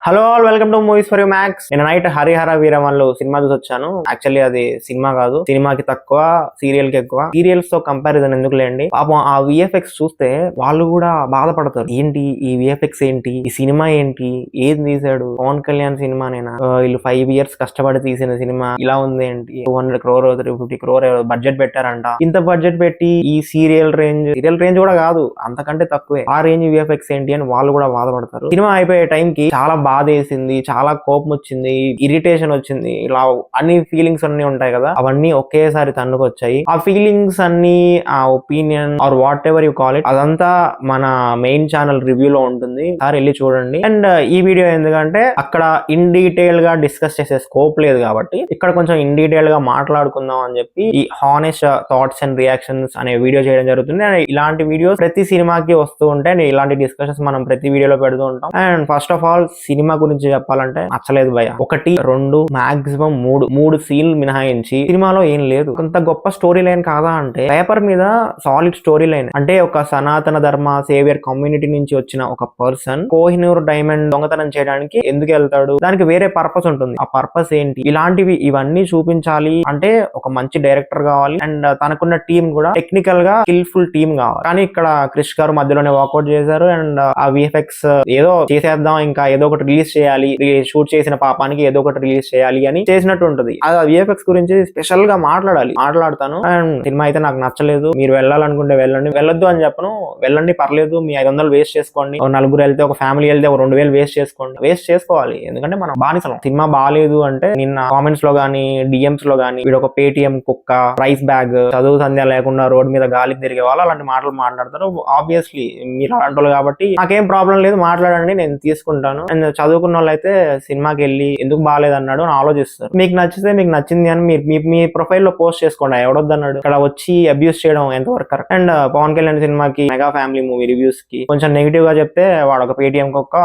Hello all welcome to movies for you max. నేను night Harihara Veeramallu cinema చూసి వచ్చాను. Actually అది సినిమా కాదు, సినిమాకి తక్కువ సీరియల్ కి ఎక్కువ. సీరియల్స్ తో కంపారిజన్ ఎందుకు లేండి, పాపం ఆ విఎఫ్ఎక్స్ చూస్తే వాళ్ళు కూడా బాధపడతారు. ఏంటి ఈ విఎఫ్ఎక్స్, ఏంటి ఈ సినిమా, ఏంటి ఏది తీసాడు, పవన్ కళ్యాణ్ సినిమానేనా, వీళ్ళు 5 years కష్టపడి తీసిన సినిమా ఇలా ఉంది ఏంటి, 200 crore 350 crore బడ్జెట్ పెట్టారంట. ఇంత బడ్జెట్ పెట్టి ఈ సీరియల్ రేంజ్ కూడా కాదు, అంతకంటే తక్కువే, ఆ రేంజ్ విఎఫ్ఎక్స్ ఏంటి అని వాళ్ళు కూడా బాధపడతారు. సినిమా అయిపోయే టైంకి చాలా బాధ వేసింది, చాలా కోపం వచ్చింది, ఇరిటేషన్ వచ్చింది, ఇలా అన్ని ఫీలింగ్స్ అన్ని ఉంటాయి కదా, అవన్నీ ఒకేసారి తన్నుకొచ్చాయి. ఆ ఫీలింగ్స్ అన్ని, ఆ opinion or what ever you call it, అదంతా మన మెయిన్ ఛానల్ రివ్యూలో ఉంటుంది, సార్ వెళ్ళి చూడండి. అండ్ ఈ వీడియో ఎందుకంటే అక్కడ ఇన్ డీటెయిల్ గా డిస్కస్ చేసే స్కోప్ లేదు కాబట్టి ఇక్కడ కొంచెం ఇన్ డీటెయిల్ గా మాట్లాడుకుందాం అని చెప్పి ఈ హానెస్ట్ థాట్స్ అండ్ రియాక్షన్స్ అనే వీడియో చేయడం జరుగుతుంది. అండ్ ఇలాంటి వీడియోస్ ప్రతి సినిమాకి వస్తూ ఉంటాయి, ఇలాంటి డిస్కషన్స్ మనం ప్రతి వీడియోలో పెడుతూ ఉంటాం. And first of all cinema గురించి చెప్పాలంటే నచ్చలేదు భయ. 1, 2 మాక్సిమం 3 సీన్లు మినహాయించి సినిమాలో ఏం లేదు. కొంత గొప్ప స్టోరీ లైన్ కాదా అంటే, పేపర్ మీద సాలిడ్ స్టోరీ లైన్. అంటే ఒక సనాతన ధర్మ సేవియర్ కమ్యూనిటీ నుంచి వచ్చిన ఒక పర్సన్ కోహినూర్ డైమండ్ దొంగతనం చేయడానికి ఎందుకు వెళ్తాడు, దానికి వేరే పర్పస్ ఉంటుంది. ఆ పర్పస్ ఏంటి, ఇలాంటివి ఇవన్నీ చూపించాలి అంటే ఒక మంచి డైరెక్టర్ కావాలి, అండ్ తనకున్న టీం కూడా టెక్నికల్ గా స్కిల్ఫుల్ టీం కావాలి. కానీ ఇక్కడ క్రిష్ గారు మధ్యలోనే వాకౌట్ చేశారు. అండ్ ఆ విఎఫ్ఎక్స్ ఏదో చేసేద్దాం, ఇంకా ఏదో ఒకటి రిలీజ్ చేయాలి, షూట్ చేసిన పాపానికి ఏదో ఒకటి రిలీజ్ చేయాలి అని చేసినట్టు ఉంటుంది. ఆ విఎఫ్ఎక్స్ గురించి స్పెషల్ గా మాట్లాడతాను. అండ్ సినిమా అయితే నాకు నచ్చలేదు. మీరు వెళ్ళాలనుకుంటే వెళ్ళండి, వెళ్ళొద్దు అని చెప్పను, వెళ్ళండి పర్లేదు, మీ 500 వేస్ట్ చేసుకోండి. ఒక 4 వెళ్తే, ఒక ఫ్యామిలీ వెళ్తే ఒక 2000 వేస్ట్ చేసుకోండి. వేస్ట్ చేసుకోవాలి, ఎందుకంటే మనం బానిసలం. సినిమా బాగాలేదు అంటే నిన్న కామెంట్స్ లో గానీ డిఎంస్ లో గానీ వీడు ఒక పేటిఎం కుక్క, రైస్ బ్యాగ్, చదువు సంధ్య లేకుండా రోడ్ మీద గాలికి తిరిగే వాళ్ళు అలాంటి మాటలు మాట్లాడతారు. ఆబ్వియస్లీ మీరు అలాంటి వాళ్ళు కాబట్టి నాకేం ప్రాబ్లం లేదు, మాట్లాడండి, నేను తీసుకుంటాను. అండ్ చదువుకున్న వాళ్ళు అయితే సినిమాకి వెళ్ళి ఎందుకు బాగాలేదు అన్నాడు అని ఆలోచిస్తారు. మీకు నచ్చితే మీకు నచ్చింది అని మీరు మీ ప్రొఫైల్ లో పోస్ట్ చేసుకోండి, ఎవడొద్దన్నాడు. ఇక్కడ వచ్చి అబ్యూస్ చేయడం ఎంతవరకు కరెక్ట్. అండ్ పవన్ కళ్యాణ్ సినిమాకి, మెగా ఫ్యామిలీ మూవీ రివ్యూస్ కి కొంచెం నెగిటివ్ గా చెప్తే వాడు ఒక పేటిఎం కుక్క,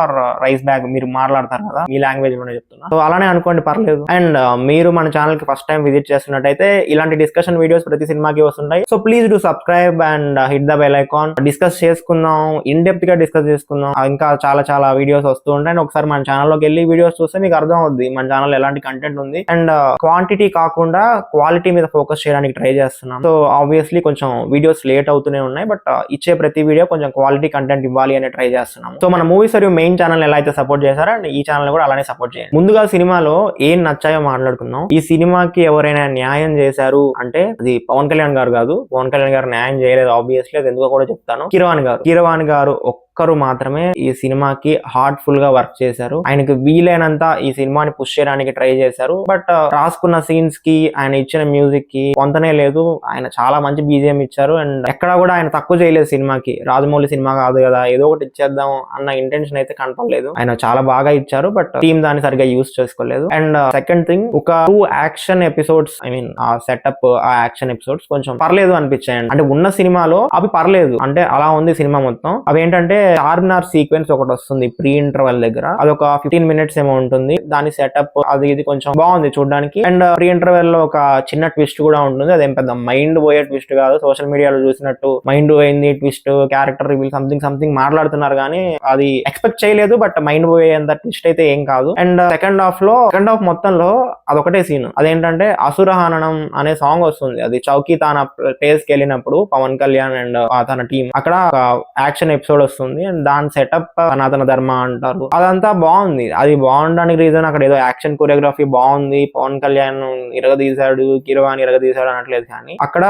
రైస్ బ్యాగ్ మీరు మాట్లాడతారు కదా, మీ లాంగ్వేజ్ లోనే చెప్తున్నా. సో అలానే అనుకోండి, పర్లేదు. అండ్ మీరు మన ఛానల్ కి ఫస్ట్ టైం విజిట్ చేస్తున్నట్టయితే ఇలాంటి డిస్కషన్ వీడియోస్ ప్రతి సినిమాకి వస్తుంటాయి. So please do subscribe and hit the bell icon. Discuss చేసుకుందాం, ఇన్ డెప్త్ గా డిస్కస్ చేసుకుందాం. ఇంకా చాలా వీడియోస్ వస్తూ ఉంటాయి. ఒకసారి మన ఛానల్లోకి వెళ్ళి వీడియోస్ చూస్తే మీకు అర్థం అవుద్ది మన ఛానల్ ఎలాంటి కంటెంట్ ఉంది. అండ్ క్వాంటిటీ కాకుండా క్వాలిటీ మీద ఫోకస్ చేయడానికి ట్రై చేస్తున్నాం. సో ఆబ్వియస్లీ కొంచెం వీడియోస్ లేట్ అవుతూనే ఉన్నాయి, బట్ ఇచ్చే ప్రతి వీడియో కొంచెం క్వాలిటీ కంటెంట్ ఇవ్వాలి అని ట్రై చేస్తున్నాం. సో మన మూవీస్ రివ్యూ మెయిన్ ఛానల్ ఎలా అయితే సపోర్ట్ చేశారో అండ్ ఈ ఛానల్ కూడా అలానే సపోర్ట్ చేయండి. ముందుగా సినిమాలో ఏం నచ్చాయో మాట్లాడుకుందాం. ఈ సినిమాకి ఎవరైనా న్యాయం చేశారు అంటే అది పవన్ కళ్యాణ్ గారు కాదు. పవన్ కళ్యాణ్ గారు న్యాయం చేయలేదు ఆబ్వియస్లీ, అది ఎందుకో కూడా చెప్తాను. కీరవాణి గారు ఒక్కరు మాత్రమే ఈ సినిమాకి హార్ట్ఫుల్ గా వర్క్ చేశారు. ఆయనకి వీలైనంత ఈ సినిమాని పుష్ చేయడానికి ట్రై చేశారు. బట్ రాసుకున్న సీన్స్ కి, ఆయన ఇచ్చిన మ్యూజిక్ కి పొంతనే లేదు. ఆయన చాలా మంచి బీజిఎం ఇచ్చారు. అండ్ ఎక్కడ కూడా ఆయన తక్కువ చేయలేదు సినిమాకి. రాజమౌళి సినిమా కాదు కదా, ఏదో ఒకటి ఇచ్చేద్దాం అన్న ఇంటెన్షన్ అయితే కనపడలేదు. ఆయన చాలా బాగా ఇచ్చారు, బట్ టీమ్ దాన్ని సరిగ్గా యూజ్ చేసుకోలేదు. అండ్ సెకండ్ థింగ్, ఒక 2 యాక్షన్ ఎపిసోడ్స్, ఐ మీన్ ఆ సెటప్, ఆ యాక్షన్ ఎపిసోడ్స్ కొంచెం పర్లేదు అనిపించాయండి. అంటే ఉన్న సినిమాలో అవి పర్లేదు, అంటే అలా ఉంది సినిమా మొత్తం. అవి ఏంటంటే చార్మినార్ సీక్వెన్స్ ఒకటి వస్తుంది ప్రీ ఇంటర్వెల్ దగ్గర, అదొక 15 minutes ఏమో ఉంటుంది. దాని సెటప్ అది ఇది కొంచెం బాగుంది చూడడానికి. అండ్ ప్రీ ఇంటర్వెల్ లో ఒక చిన్న ట్విస్ట్ కూడా ఉంటుంది. అదేం పెద్ద మైండ్ పోయే ట్విస్ట్ కాదు, సోషల్ మీడియాలో చూసినట్టు మైండ్ పోయింది ట్విస్ట్, క్యారెక్టర్ రివీల్ సంథింగ్ మాట్లాడుతున్నారు కానీ అది ఎక్స్పెక్ట్ చేయలేదు. బట్ మైండ్ పోయేంత ట్విస్ట్ అయితే ఏం కాదు. అండ్ సెకండ్ హాఫ్ మొత్తంలో అదొకటే సీన్, అదేంటంటే అసురహననం అనే సాంగ్ వస్తుంది. అది చౌకీ తాన ప్లేస్ కి వెళ్ళినప్పుడు పవన్ కళ్యాణ్ అండ్ తన టీం అక్కడ ఒక యాక్షన్ ఎపిసోడ్ వస్తుంది. అండ్ దాని సెటప్ సనాతన ధర్మ అంటారు. అదంతా బాగుంది. అది బాగుండడానికి రీజన్ అక్కడ ఏదో యాక్షన్ కొరియోగ్రఫీ బాగుంది, పవన్ కళ్యాణ్ ఇరగదీశాడు, కీరవాణి ఇరగదీశాడు అనట్లేదు. కానీ అక్కడ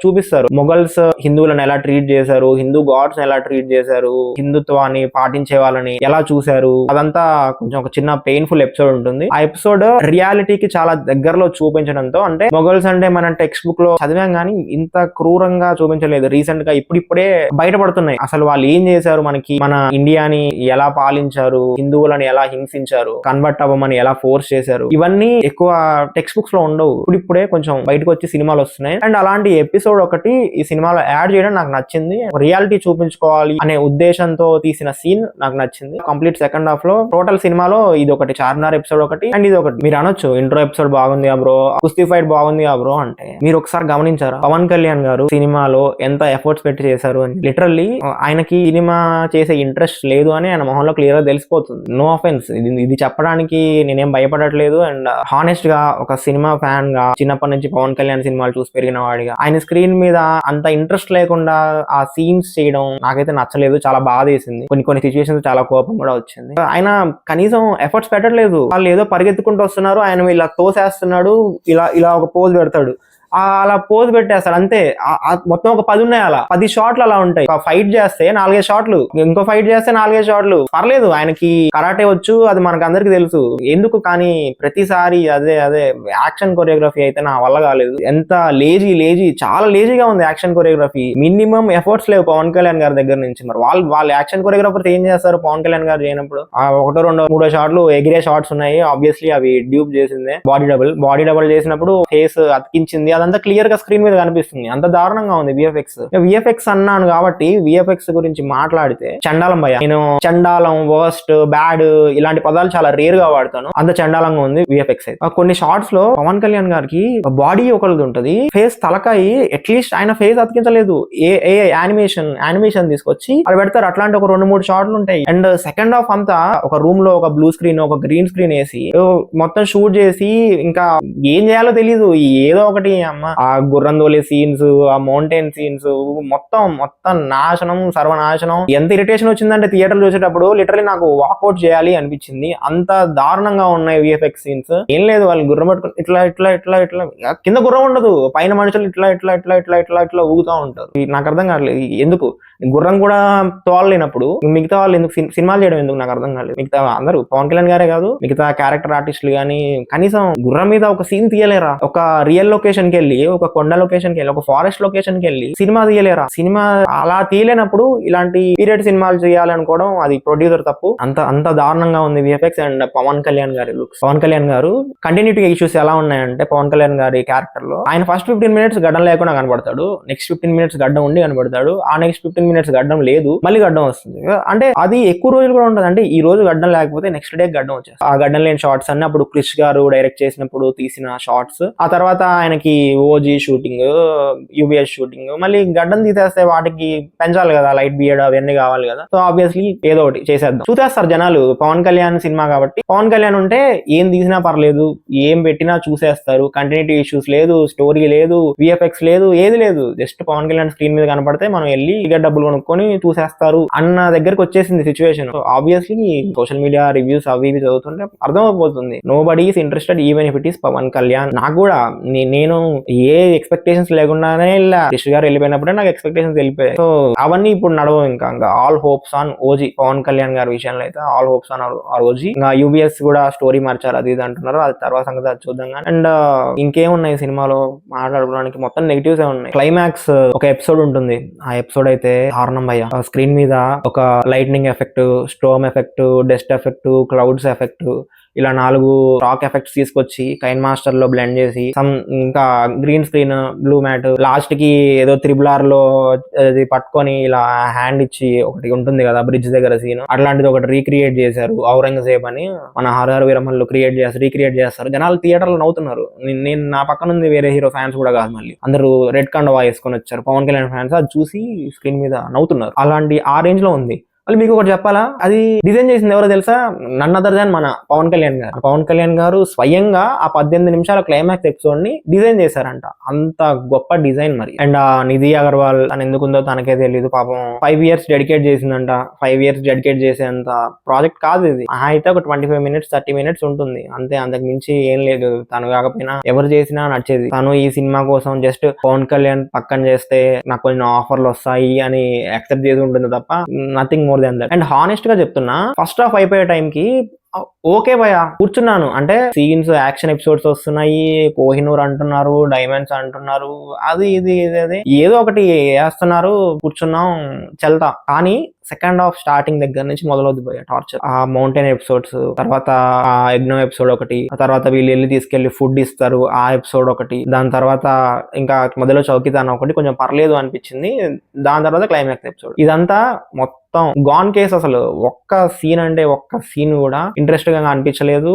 చూపిస్తారు మొఘల్స్ హిందువులను ఎలా ట్రీట్ చేశారు, హిందూ గాడ్స్ ఎలా ట్రీట్ చేశారు, హిందుత్వాన్ని పాటించే వాళ్ళని ఎలా చూశారు. అదంతా కొంచెం ఒక చిన్న పెయిన్ఫుల్ ఎపిసోడ్ ఉంటుంది. ఆ ఎపిసోడ్ రియాలిటీకి చాలా దగ్గరలో చూపించడంతో, అంటే మొఘల్స్ అంటే మన టెక్స్ట్ బుక్ లో చదివాం కానీ ఇంత క్రూరంగా చూపించలేదు. రీసెంట్ గా ఇప్పుడిప్పుడే బయటపడుతున్నాయి అసలు వాళ్ళు ఏం చేశారు, మనకి మన ఇండియాని ఎలా పాలించారు, హిందువులను ఎలా హింసించారు, కన్వర్ట్ అవ్వమని ఎలా ఫోర్స్ చేశారు. ఇవన్నీ ఎక్కువ టెక్స్ట్ బుక్స్ లో ఉండవు, ఇప్పుడిప్పుడే కొంచెం బయటకు వచ్చి సినిమాలు వస్తున్నాయి. అండ్ అలాంటి ఎపిసోడ్ ఒకటి ఈ సినిమాలో యాడ్ చేయడం నాకు నచ్చింది. రియాలిటీ చూపించుకోవాలి అనే ఉద్దేశంతో తీసిన సీన్ నాకు నచ్చింది. కంప్లీట్ సెకండ్ హాఫ్ లో టోటల్ సినిమాలో ఇది ఒకటి, చార్మినార్ ఎపిసోడ్ ఒకటి అండ్ ఇది ఒకటి. మీరు అనొచ్చు ఇంట్రో ఎపిసోడ్ బాగుంది బ్రో, కుస్తీ ఫైట్ బాగుంది బ్రో అంటే, మీరు ఒకసారి గమనించారా పవన్ కళ్యాణ్ గారు సినిమాలో ఎంత ఎఫర్ట్స్ పెట్టి చేశారు అని. లిటరల్లీ ఆయనకి సినిమా చేసే ఇంట్రెస్ట్ లేదు అని ఆయన మొహంలో క్లియర్ గా తెలిసిపోతుంది. నో ఆఫెన్స్, ఇది చెప్పడానికి నేనేం భయపడట్లేదు. అండ్ హానెస్ట్ గా ఒక సినిమా ఫ్యాన్ గా చిన్నప్పటి నుంచి పవన్ కళ్యాణ్ సినిమాలు చూసి పెరిగిన వాడిగా ఆయన స్క్రీన్ మీద అంత ఇంట్రెస్ట్ లేకుండా ఆ సీన్స్ చేయడం నాకైతే నచ్చలేదు, చాలా బాధ వేసింది. కొన్ని సిచ్యువేషన్స్ చాలా కోపం కూడా వచ్చింది. ఆయన కనీసం ఎఫర్ట్స్ పెట్టట్లేదు. వాళ్ళు ఏదో పరిగెత్తుకుంటూ వస్తున్నారు, ఆయన ఇలా తోసేస్తున్నాడు, ఇలా ఒక పోజ్ పెడతాడు, అలా పోజ్ పెట్టేస్తాడు అంతే. మొత్తం ఒక 10 ఉన్నాయి, అలా 10 షాట్లు అలా ఉంటాయి. ఒక ఫైట్ చేస్తే 4-5 షాట్లు, ఇంకో ఫైట్ చేస్తే 4-5 షాట్లు. పర్లేదు, ఆయనకి కరాటే వచ్చు, అది మనకు అందరికి తెలుసు. ఎందుకు కానీ ప్రతిసారి అదే యాక్షన్ కొరియోగ్రఫీ అయితే నా వల్ల కాలేదు. ఎంత లేజీ చాలా లేజీగా ఉంది యాక్షన్ కొరియోగ్రఫీ. మినిమం ఎఫర్ట్స్ లేవు పవన్ కళ్యాణ్ గారి దగ్గర నుంచి. మరి వాళ్ళ యాక్షన్ కొరియోగ్రాఫర్స్ ఏం చేస్తారు పవన్ కళ్యాణ్ గారు చేయనప్పుడు? 1, 2, 3 షాట్లు ఎగిరే షాట్స్ ఉన్నాయి, ఆబ్వియస్లీ అవి డ్యూప్ చేసిందే. బాడీ డబుల్ చేసినప్పుడు ఫేస్ అతికించింది, అదంతా క్లియర్ గా స్క్రీన్ మీద కనిపిస్తుంది. అంత దారుణంగా ఉంది విఎఫ్ఎక్స్ అన్నాను కాబట్టి విఎఫ్ఎక్స్ గురించి మాట్లాడితే చండాలం భయ. నేను చండాలం, వర్స్ట్, బ్యాడ్ ఇలాంటి పదాలు చాలా రేర్ గా వాడతాను. అంత చండాలంగా ఉంది విఎఫ్ఎక్స్ అయితే. కొన్ని షార్ట్స్ లో పవన్ కళ్యాణ్ గారికి బాడీ ఒకరిది ఉంటది, ఫేస్ తలకాయి అట్లీస్ట్ ఆయన ఫేస్ అతికించలేదు. ఏ యానిమేషన్ తీసుకొచ్చి అది పెడతారు. అట్లాంటి ఒక 2-3 షార్ట్లు ఉంటాయి. అండ్ సెకండ్ హాఫ్ అంతా ఒక రూమ్ లో ఒక బ్లూ స్క్రీన్, ఒక గ్రీన్ స్క్రీన్ వేసి మొత్తం షూట్ చేసి ఇంకా ఏం చేయాలో తెలీదు. ఏదో ఒకటి ఆ గుర్రం తోలే సీన్స్, ఆ మౌంటైన్ సీన్స్ మొత్తం నాశనం, సర్వనాశనం. ఎంత ఇరిటేషన్ వచ్చిందంటే థియేటర్ చూసేటప్పుడు లిటరలీ నాకు వాకౌట్ చేయాలి అనిపించింది. అంత దారుణంగా ఉన్నాయి విఎఫ్ఎక్స్ సీన్స్. ఏం లేదు, వాళ్ళు గుర్రం పట్టుకుని ఇట్లా కింద గుర్రం ఉండదు, పైన మనుషులు ఇట్లా ఊగుతా ఉంటారు. నాకు అర్థం కావట్లేదు ఎందుకు గుర్రం కూడా తోలలేనప్పుడు మిగతా వాళ్ళు ఎందుకు సినిమాలు చేయడం ఎందుకు నాకు అర్థం కాలేదు. మిగతా అందరూ పవన్ కళ్యాణ్ గారే కాదు, మిగతా క్యారెక్టర్ ఆర్టిస్టులు గానీ కనీసం గుర్రం మీద ఒక సీన్ తీయలేరా? ఒక రియల్ లొకేషన్ కి వెళ్ళి, ఒక కొండ లొకేషన్ కి వెళ్ళి, ఒక ఫారెస్ట్ లొకేషన్ కి వెళ్ళి సినిమా తీయలేరా? సినిమా అలా తీయలేనప్పుడు ఇలాంటి పీరియడ్ సినిమాలు చేయాలనుకోవడం అది ప్రొడ్యూసర్ తప్పు. అంత దారుణంగా ఉంది విఎఫ్ఎక్స్. అండ్ పవన్ కళ్యాణ్ గారి లుక్స్, పవన్ కళ్యాణ్ గారు కంటిన్యూటీ ఇష్యూస్ ఎలా ఉన్నాయంటే పవన్ కళ్యాణ్ గారి క్యారెక్టర్ లో ఆయన ఫస్ట్ 15 minutes గడ్డం లేకుండా కనబడతాడు, నెక్స్ట్ 15 minutes గడ్డం ఉండి కనబడతాడు, ఆ నెక్స్ట్ 15 minutes గడ్డం లేదు, మళ్ళీ గడ్డం వస్తుంది. అంటే అది ఎక్కువ రోజులు కూడా ఉంటుంది. అంటే ఈ రోజు గడ్డం లేకపోతే నెక్స్ట్ డే గడ్డం వచ్చేస్తుంది. ఆ గడ్డం లేని షార్ట్స్ అన్ని అప్పుడు క్రిష్ గారు డైరెక్ట్ చేసినప్పుడు తీసిన షార్ట్స్. ఆ తర్వాత ఆయనకి ఓజీ షూటింగ్, యూబిఎస్ షూటింగ్, మళ్ళీ గడ్డం తీసేస్తే వాటికి పెంచాలి కదా, లైట్ బియర్డ్ అవన్నీ కావాలి కదా. సో ఆబ్వియస్లీ ఏదో ఒకటి చేసేద్దాం, చూసేస్తారు జనాలు. పవన్ కళ్యాణ్ సినిమా కాబట్టి పవన్ కళ్యాణ్ ఉంటే ఏం తీసినా పర్లేదు, ఏం పెట్టినా చూసేస్తారు. కంటిన్యూటీ ఇష్యూస్ లేదు, స్టోరీ లేదు, విఎఫ్ఎక్స్ లేదు, ఏది లేదు. జస్ట్ పవన్ కళ్యాణ్ స్క్రీన్ మీద కనపడితే మనం వెళ్ళి టికెట్ డబ్బులు కొనుక్కొని చూసేస్తారు అన్న దగ్గరకు వచ్చేసింది situation. Obviously social media reviews అవి ఇవి చదువుతుంటే అర్థమైపోతుంది nobody is interested even if it is Pawan Kalyan. నాకు కూడా నేను ఏ ఎక్స్పెక్టేషన్స్ లేకుండానే రిషి గారు వెళ్ళిపోయినప్పుడే నాకు ఎక్స్పెక్టేషన్స్ వెళ్ళిపోయాయి. సో అవన్నీ ఇప్పుడు నడవవు. ఇంకా all hopes on OG. Pawan Kalyan గారి విషయంలో అయితే ఆల్ హోప్స్ ఆన్ ఓజీ. ఇంకా యూబిఎస్ కూడా స్టోరీ మార్చారు అది ఇది అంటున్నారు, అది తర్వాత సంగతి అది చూద్దాం. అండ్ ఇంకేమున్నాయి సినిమాలో మాట్లాడుకోవడానికి? మొత్తం నెగిటివ్స్ ఉన్నాయి. క్లైమాక్స్ ఒక ఎపిసోడ్ ఉంటుంది, ఆ ఎపిసోడ్ అయితే దారుణం భయ్య. స్క్రీన్ మీద ఒక lightning effect, storm effect, dust effect, clouds effect, ఇలా 4 రాక్ ఎఫెక్ట్స్ తీసుకొచ్చి కైన్ మాస్టర్ లో బ్లెండ్ చేసి ఇంకా green screen, blue matte, last కి ఏదో త్రిబుల్ లో అది పట్టుకొని ఇలా హ్యాండ్ ఇచ్చి ఒకటి ఉంటుంది కదా బ్రిడ్జ్ దగ్గర సీన్, అట్లాంటిది ఒకటి రీక్రియేట్ చేశారు. ఔరంగజేబ్ అని మన హరహర వీరమల్లు రీక్రియేట్ చేస్తారు. జనాలు థియేటర్లో నవ్వుతున్నారు. నేను నా పక్కన ఉంది వేరే హీరో ఫ్యాన్స్ కూడా కాదు, మళ్ళీ అందరూ రెడ్ కండవా వేసుకొని వచ్చారు పవన్ కళ్యాణ్ ఫ్యాన్స్. అది చూసి స్క్రీన్ మీద నవ్వుతున్నారు. అలాంటి ఆ రేంజ్ లో ఉంది. వాళ్ళు మీకు ఒకటి చెప్పాలా, అది డిజైన్ చేసింది ఎవరో తెలుసా? నన్ అదర్ దాన్ మన పవన్ కళ్యాణ్ గారు. పవన్ కళ్యాణ్ గారు స్వయంగా ఆ 18 నిమిషాల క్లైమాక్స్ ఎపిసోడ్ ని డిజైన్ చేశారంట. అంత గొప్ప డిజైన్ మరి. అండ్ నిధి అగర్వాల్ అని ఎందుకుందో తనకే తెలియదు పాపం. 5 years డెడికేట్ చేసిందంట. 5 years డెడికేట్ చేసేంత ప్రాజెక్ట్ కాదు ఇది. అయితే ఒక 25 minutes 30 minutes ఉంటుంది అంతే, అంతకు మించి ఏం లేదు. తను కాకపోయినా ఎవరు చేసినా నచ్చేది. తను ఈ సినిమా కోసం జస్ట్ పవన్ కళ్యాణ్ పక్కన చేస్తే నాకు కొన్ని ఆఫర్లు వస్తాయి అని యాక్సెప్ట్ చేసి ఉంటుంది తప్ప nothing more than that. And honest గా చెప్తున్నా, ఫస్ట్ హాఫ్ అయిపోయే టైంకి ఓకే భయ కూర్చున్నాను. అంటే సీన్స్, యాక్షన్ ఎపిసోడ్స్ వస్తున్నాయి, కోహినూర్ అంటున్నారు, డైమండ్స్ అంటున్నారు, అది ఇది ఏదో ఒకటి వేస్తున్నారు, కూర్చున్నాం చెల్తా. కానీ సెకండ్ హాఫ్ స్టార్టింగ్ దగ్గర నుంచి మొదలవుద్ది భయ టార్చర్. ఆ మౌంటైన్ ఎపిసోడ్స్, తర్వాత ఆ యజ్ఞం ఎపిసోడ్ ఒకటి, ఆ తర్వాత వీళ్ళు వెళ్ళి తీసుకెళ్లి ఫుడ్ ఇస్తారు ఆ ఎపిసోడ్ ఒకటి, దాని తర్వాత ఇంకా మొదలు చౌకీదాన్ ఒకటి కొంచెం పర్లేదు అనిపించింది, దాని తర్వాత క్లైమాక్స్ ఎపిసోడ్. ఇదంతా మొత్తం గాన్ కేస్. అసలు ఒక్క సీన్ కూడా ఇంట్రెస్ట్ గా అనిపించలేదు.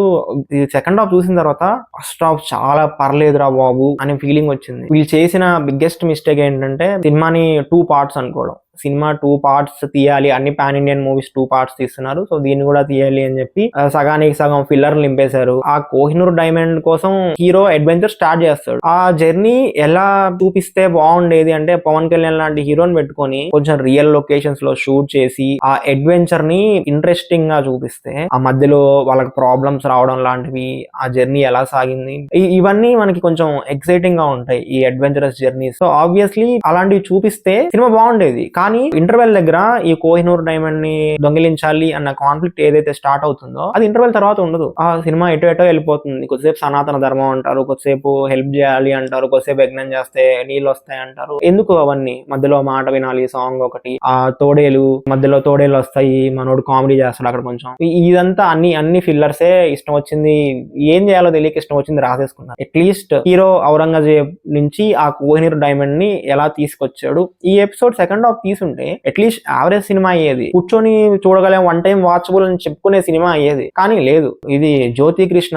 ఇది సెకండ్ హాఫ్ చూసిన తర్వాత ఫస్ట్ హాఫ్ చాలా పర్లేదురా బాబు అనే ఫీలింగ్ వచ్చింది. వీళ్ళు చేసిన బిగ్గెస్ట్ మిస్టేక్ ఏంటంటే సినిమాని 2 parts అనుకోవడం. సినిమా 2 పార్ట్స్ తీయాలి, అన్ని పాన్ ఇండియన్ మూవీస్ 2 పార్ట్స్ తీస్తున్నారు, సో దీన్ని కూడా తీయాలి అని చెప్పి సగానికి సగం ఫిల్లర్ నింపేశారు. ఆ కోహినూర్ డైమండ్ కోసం హీరో అడ్వెంచర్ స్టార్ట్ చేస్తాడు. ఆ జర్నీ ఎలా చూపిస్తే బాగుండేది అంటే పవన్ కళ్యాణ్ లాంటి హీరోని పెట్టుకొని కొంచెం రియల్ లొకేషన్స్ లో షూట్ చేసి ఆ అడ్వెంచర్ ని ఇంట్రెస్టింగ్ గా చూపిస్తే, ఆ మధ్యలో వాళ్ళకి ప్రాబ్లమ్స్ రావడం లాంటివి, ఆ జర్నీ ఎలా సాగింది, ఇవన్నీ మనకి కొంచెం ఎక్సైటింగ్ గా ఉంటాయి ఈ అడ్వెంచరస్ జర్నీ. సో ఆబ్వియస్లీ అలాంటివి చూపిస్తే సినిమా బాగుండేది. కానీ ఇంటర్వెల్ దగ్గర ఈ కోహినూర్ డైమండ్ ని దొంగిలించాలి అన్న కాన్ఫ్లిక్ట్ ఏదైతే స్టార్ట్ అవుతుందో అది ఇంటర్వెల్ తర్వాత ఉండదు. ఆ సినిమా ఎటో వెళ్ళిపోతుంది. కొద్దిసేపు సనాతన ధర్మం అంటారు, కొద్దిసేపు హెల్ప్ చేయాలి అంటారు, కొద్దిసేపు యజ్ఞం చేస్తే నీళ్ళు వస్తాయి అంటారు. ఎందుకు అవన్నీ? మధ్యలో మాట వినాలి సాంగ్ ఒకటి, ఆ తోడేలు మధ్యలో తోడేలు వస్తాయి, మనోడు కామెడీ చేస్తాడు అక్కడ కొంచెం. ఇదంతా అన్ని ఫిల్లర్సే. ఇష్టం వచ్చింది ఏం చేయాలో తెలియక ఇష్టం వచ్చింది రాసేసుకున్నారు. అట్లీస్ట్ హీరో ఔరంగజేబ్ నుంచి ఆ కోహినూర్ డైమండ్ ని ఎలా తీసుకొచ్చాడు, ఈ ఎపిసోడ్ సెకండ్ హాఫ్ తీసుంటే అట్లీస్ట్ యావరేజ్ సినిమా అయ్యేది, కూర్చొని చూడగలం, వన్ టైం వాచబుల్ అని చెప్పుకునే సినిమా అయ్యేది. కానీ లేదు, ఇది జ్యోతి కృష్ణ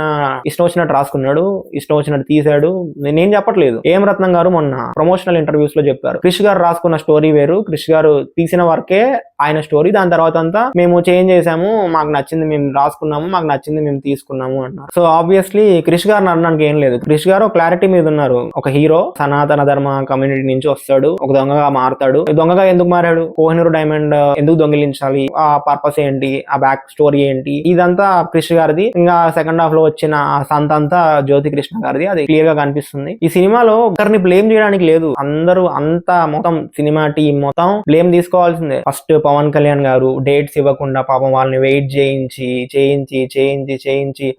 ఇష్టం వచ్చినట్టు రాసుకున్నాడు, ఇష్టం వచ్చినట్టు తీశాడు. నేను చెప్పట్లేదు, ఏం రత్నం గారు మొన్న ప్రమోషనల్ ఇంటర్వ్యూస్ లో చెప్పారు, క్రిష్ గారు రాసుకున్న స్టోరీ వేరు, క్రిష్ గారు తీసిన వరకే ఆయన స్టోరీ, దాని తర్వాత అంతా మేము చేంజ్ చేసాము, మాకు నచ్చింది మేము రాసుకున్నాము, మాకు నచ్చింది మేము తీసుకున్నాము అన్నారు. సో ఆబ్వియస్లీ క్రిష్ గారు అనడానికి ఏం లేదు. క్రిష్ గారు క్లారిటీ మీద ఉన్నారు. ఒక హీరో సనాతన ధర్మ కమ్యూనిటీ నుంచి వస్తాడు, ఒక దొంగగా మారుతాడు. దొంగగా ఎందుకు మారాడు, కోహినూర్ డైమండ్ ఎందుకు దొంగిలించాలి, ఆ పర్పస్ ఏంటి, ఆ బ్యాక్ స్టోరీ ఏంటి, ఇదంతా క్రిష్ గారిది. ఇంకా సెకండ్ హాఫ్ లో వచ్చిన సంత అంతా జ్యోతి కృష్ణ గారిది. అది క్లియర్ గా కనిపిస్తుంది. ఈ సినిమాలో ఒకరిని బ్లేమ్ చేయడానికి లేదు, అందరూ అంతా మొత్తం సినిమా టీం మొత్తం బ్లేమ్ తీసుకోవాల్సిందే. ఫస్ట్ పవన్ కళ్యాణ్ గారు డేట్స్ ఇవ్వకుండా పాపం వాళ్ళని వెయిట్ చేయించి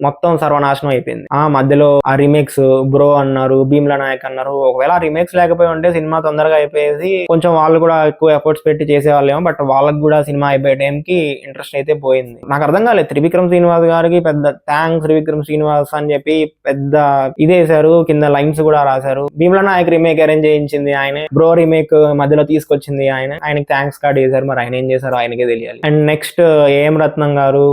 మొత్తం సర్వనాశనం అయిపోయింది. ఆ మధ్యలో ఆ రీమేక్స్ బ్రో అన్నారు, భీమ్లా నాయక్ అన్నారు. ఒకవేళ రీమేక్స్ లేకపోయి ఉంటే సినిమా తొందరగా అయిపోయేది, కొంచెం వాళ్ళు కూడా ఎక్కువ ఎఫర్ట్స్ పెట్టి చేసేవాళ్ళేమో. బట్ వాళ్ళకి కూడా సినిమా అయిపోయే టైంకి ఇంట్రెస్ట్ అయితే పోయింది. నాకు అర్థం కాలేదు, త్రివిక్రమ్ శ్రీనివాస్ గారికి పెద్ద థ్యాంక్స్ త్రివిక్రమ్ శ్రీనివాస్ అని చెప్పి పెద్ద ఇదేశారు, కింద లైన్స్ కూడా రాశారు. భీమ్లా నాయక్ రీమేక్ అరేంజ్ చేయించింది ఆయనే, బ్రో రీమేక్ మధ్యలో తీసుకొచ్చింది ఆయనకి థ్యాంక్స్ కార్డ్ వేశారు. మరి ఆయన ఏం చేశారో ఆయనకే తెలియాలి. అండ్ నెక్స్ట్ ఏం రత్నం గారు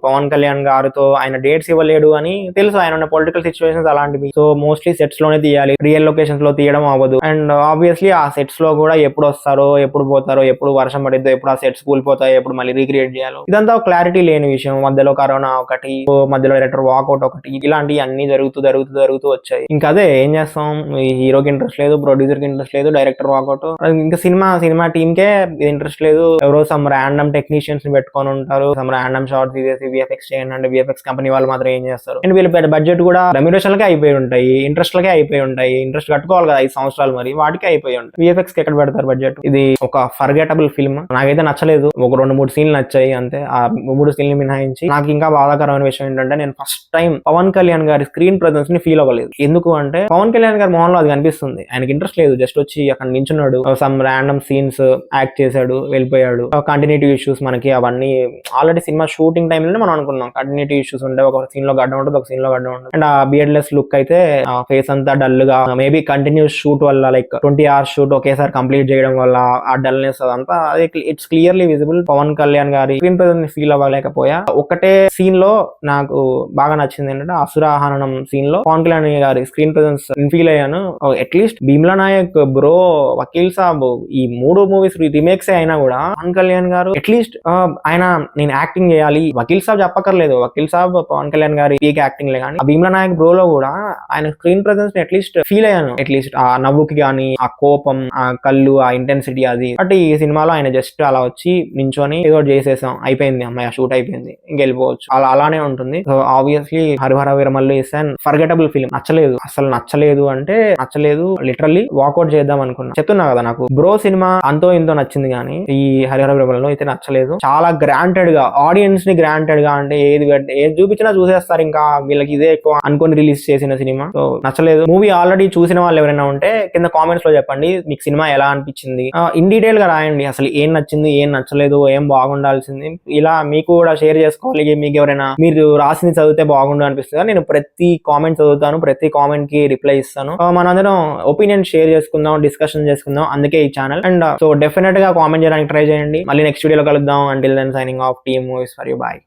పవన్ కళ్యాణ్ గారితో ఆయన డేట్స్ ఇవ్వలేడు అని తెలుసు, ఆయన ఉన్న పొలిటికల్ సిచ్యువేషన్స్ అలాంటివి. సో మోస్ట్లీ సెట్స్ లోనే తీయాలి, రియల్ లొకేషన్స్ లో తీయడం అవ్వదు. అండ్ ఆబ్వియస్లీ ఆ సెట్స్ లో కూడా ఎప్పుడు వస్తారో, ఎప్పుడు పోతారో, ఎప్పుడు వర్షం పడిద్దో, ఎప్పుడు ఆ సెట్స్ కూలిపోతాయో, ఎప్పుడు మళ్ళీ రీక్రియేట్ చేయాలో, ఇదంతా క్లారిటీ లేని విషయం. మధ్యలో కరోనా ఒకటి, మధ్యలో డైరెక్టర్ వాకౌట్ ఒకటి, ఇలాంటివి అన్ని జరుగుతూ వచ్చాయి. ఇంకా అదే ఏం చేస్తాం, ఈ హీరోకి ఇంట్రెస్ట్ లేదు, ప్రొడ్యూసర్ కి ఇంట్రెస్ట్ లేదు, డైరెక్టర్ వాకౌట్, ఇంకా సినిమా టీమ్ కే ఇంట్రెస్ట్ లేదు. ఎవరో సమ్ ర్యాండమ్ టెక్నీషియన్స్ ని పెట్టుకొని ఉంటారు, సమ్ ర్యాండమ్ షార్ట్స్ తీసేసి విఎఫ్ఎక్స్ చేయండి అంటే విఎఫ్ఎక్స్ కంపెనీ వాళ్ళు మాత్రం ఏం చేస్తారు. అండ్ వీళ్ళ బడ్జెట్ కూడా రెమ్యునరేషన్ లకే అయిపోయి ఉంటాయి, ఇంట్రెస్ట్ లకే అయిపోయి ఉంటాయి. ఇంట్రెస్ట్ కట్టుకోవాలి కదా 5 సంవత్సరాలు, మరి వాటికే అయిపోయి ఉంటాయి. విఎఫ్ఎక్స్ కి ఎక్కడ పెడతారు బడ్జెట్? ఇది ఒక ఫర్గెటబుల్ ఫిల్మ్. నాకైతే నచ్చలేదు. ఒక 2-3 సీన్లు నచ్చాయి అంతే. ఆ 3 సీన్లు మినహాయించి నాకు ఇంకా బాధాకరమైన విషయం ఏంటంటే, నేను ఫస్ట్ టైం పవన్ కళ్యాణ్ గారి స్క్రీన్ ప్రెజెన్స్ ని ఫీల్ అవ్వలేదు. ఎందుకు అంటే పవన్ కళ్యాణ్ గారి మొహంలో అది కనిపిస్తుంది, ఆయనకి ఇంట్రెస్ట్ లేదు. జస్ట్ వచ్చి అక్కడ నించున్నాడు, సమ్ ర్యాండమ్ సీన్స్ యాక్ట్ చేశాడు, వెళ్ళిపోయాడు. కంటిన్యూటీ ఇష్యూస్ మనకి అవన్నీ ఆల్రెడీ సినిమా షూటింగ్ టైం లోనే మనం అనుకున్నాం కంటిన్యూటీ ఇష్యూస్ ఉంటే, ఒక సీన్ లో గడ్డ ఉంటుంది, ఒక సీన్ లో గడ్డ ఉంటుంది. అండ్ ఆ బియర్డ్లెస్ లుక్ అయితే ఆ ఫేస్ అంతా డల్ గా, మేబీ కంటిన్యూస్ షూట్ వల్ల, లైక్ 20 hours షూట్ ఒకేసారి కంప్లీట్ చేయడం వల్ల ఆ డల్నెస్ అదంతా it's clearly visible. Pawan Kalyan గారి స్క్రీన్ ప్రెజెన్స్ ఫీల్ అవ్వలేకపోయా. ఒకటే సీన్ లో నాకు బాగా నచ్చింది ఏంటంటే, అసురాహరణం సీన్ లో పవన్ కళ్యాణ్ గారి స్క్రీన్ ప్రెజెన్స్ ఫీల్ అయ్యాను. అట్లీస్ట్ భీమ్లా నాయక్, బ్రో, వకీల్ సాబ్, ఈ 3 మూవీస్ రీమేక్స్ అయినా కూడా పవన్ కళ్యాణ్ గారు అట్లీస్ట్ ఆయన నేను యాక్టింగ్ చేయాలి, వకీల్ సాబ్ చెప్పక్కర్లేదు, వకీల్ సాబ్ పవన్ కళ్యాణ్ గారి పీక్ యాక్టింగ్ లే, కానీ ఆ భీమ్లా నాయక్ బ్రో లో కూడా ఆయన స్క్రీన్ ప్రెజెన్స్ ని అట్లీస్ట్ ఫీల్ అయ్యాను. అట్లీస్ట్ ఆ నవ్వుకి గానీ, ఆ కోపం, ఆ కళ్ళు, ఆ ఇంటెన్సిటీ, అది అంటే ఈ సినిమాలో ఆయన జస్ట్ అలా వచ్చి నించొని ఏదో చేసేసాం, అయిపోయింది అమ్మాయి, ఆ షూట్ అయిపోయింది, ఇంకెళ్ళిపోవచ్చు, అలానే ఉంటుంది. So obviously Harihara Veeramallu is an forgettable film. నచ్చలేదు, అసలు నచ్చలేదు అంటే నచ్చలేదు, లిటరల్లీ వాకౌట్ చేద్దాం అనుకున్నా. చెప్తున్నా కదా, నాకు బ్రో సినిమా అంతో ఇంతో నచ్చింది, కానీ ఈ హరిహర వీరమల్లు అయితే నచ్చలేదు. చాలా గ్రాంటెడ్ గా, ఆడియన్స్ ని గ్రాంటెడ్ గా, అంటే ఏది చూపించినా చూసేస్తారు, ఇంకా వీళ్ళకి ఇదే ఎక్కువ అనుకొని రిలీజ్ చేసిన సినిమా. సో నచ్చలేదు. మూవీ ఆల్రెడీ చూసిన వాళ్ళు ఎవరైనా ఉంటే కింద కామెంట్స్ లో చెప్పండి, మీకు సినిమా ఎలా అనిపించింది, ఇన్ డీటెయిల్ గా రాయండి, అసలు ఏం నచ్చింది, ఏం నచ్చలేదు, ఏం బాగుండాల్సింది, ఇలా మీకు కూడా షేర్ చేసుకోవాలి. మీకు ఎవరైనా మీరు రాసింది చదివితే బాగుండు అనిపిస్తుంది, నేను ప్రతి కామెంట్ చదువుతాను, ప్రతి కామెంట్ కి రిప్లై ఇస్తాను. మనందరం ఒపీనియన్ షేర్ చేసుకుందాం, డిస్కషన్ చేసుకుందాం, అందుకే ఈ ఛానల్. అండ్ సో డెఫినెట్ గా కామెంట్ చేయడానికి ట్రై చేయండి. మళ్ళీ నెక్స్ట్ వీడియోలో కలుద్దాం. Until then signing off, team movies for you, bye.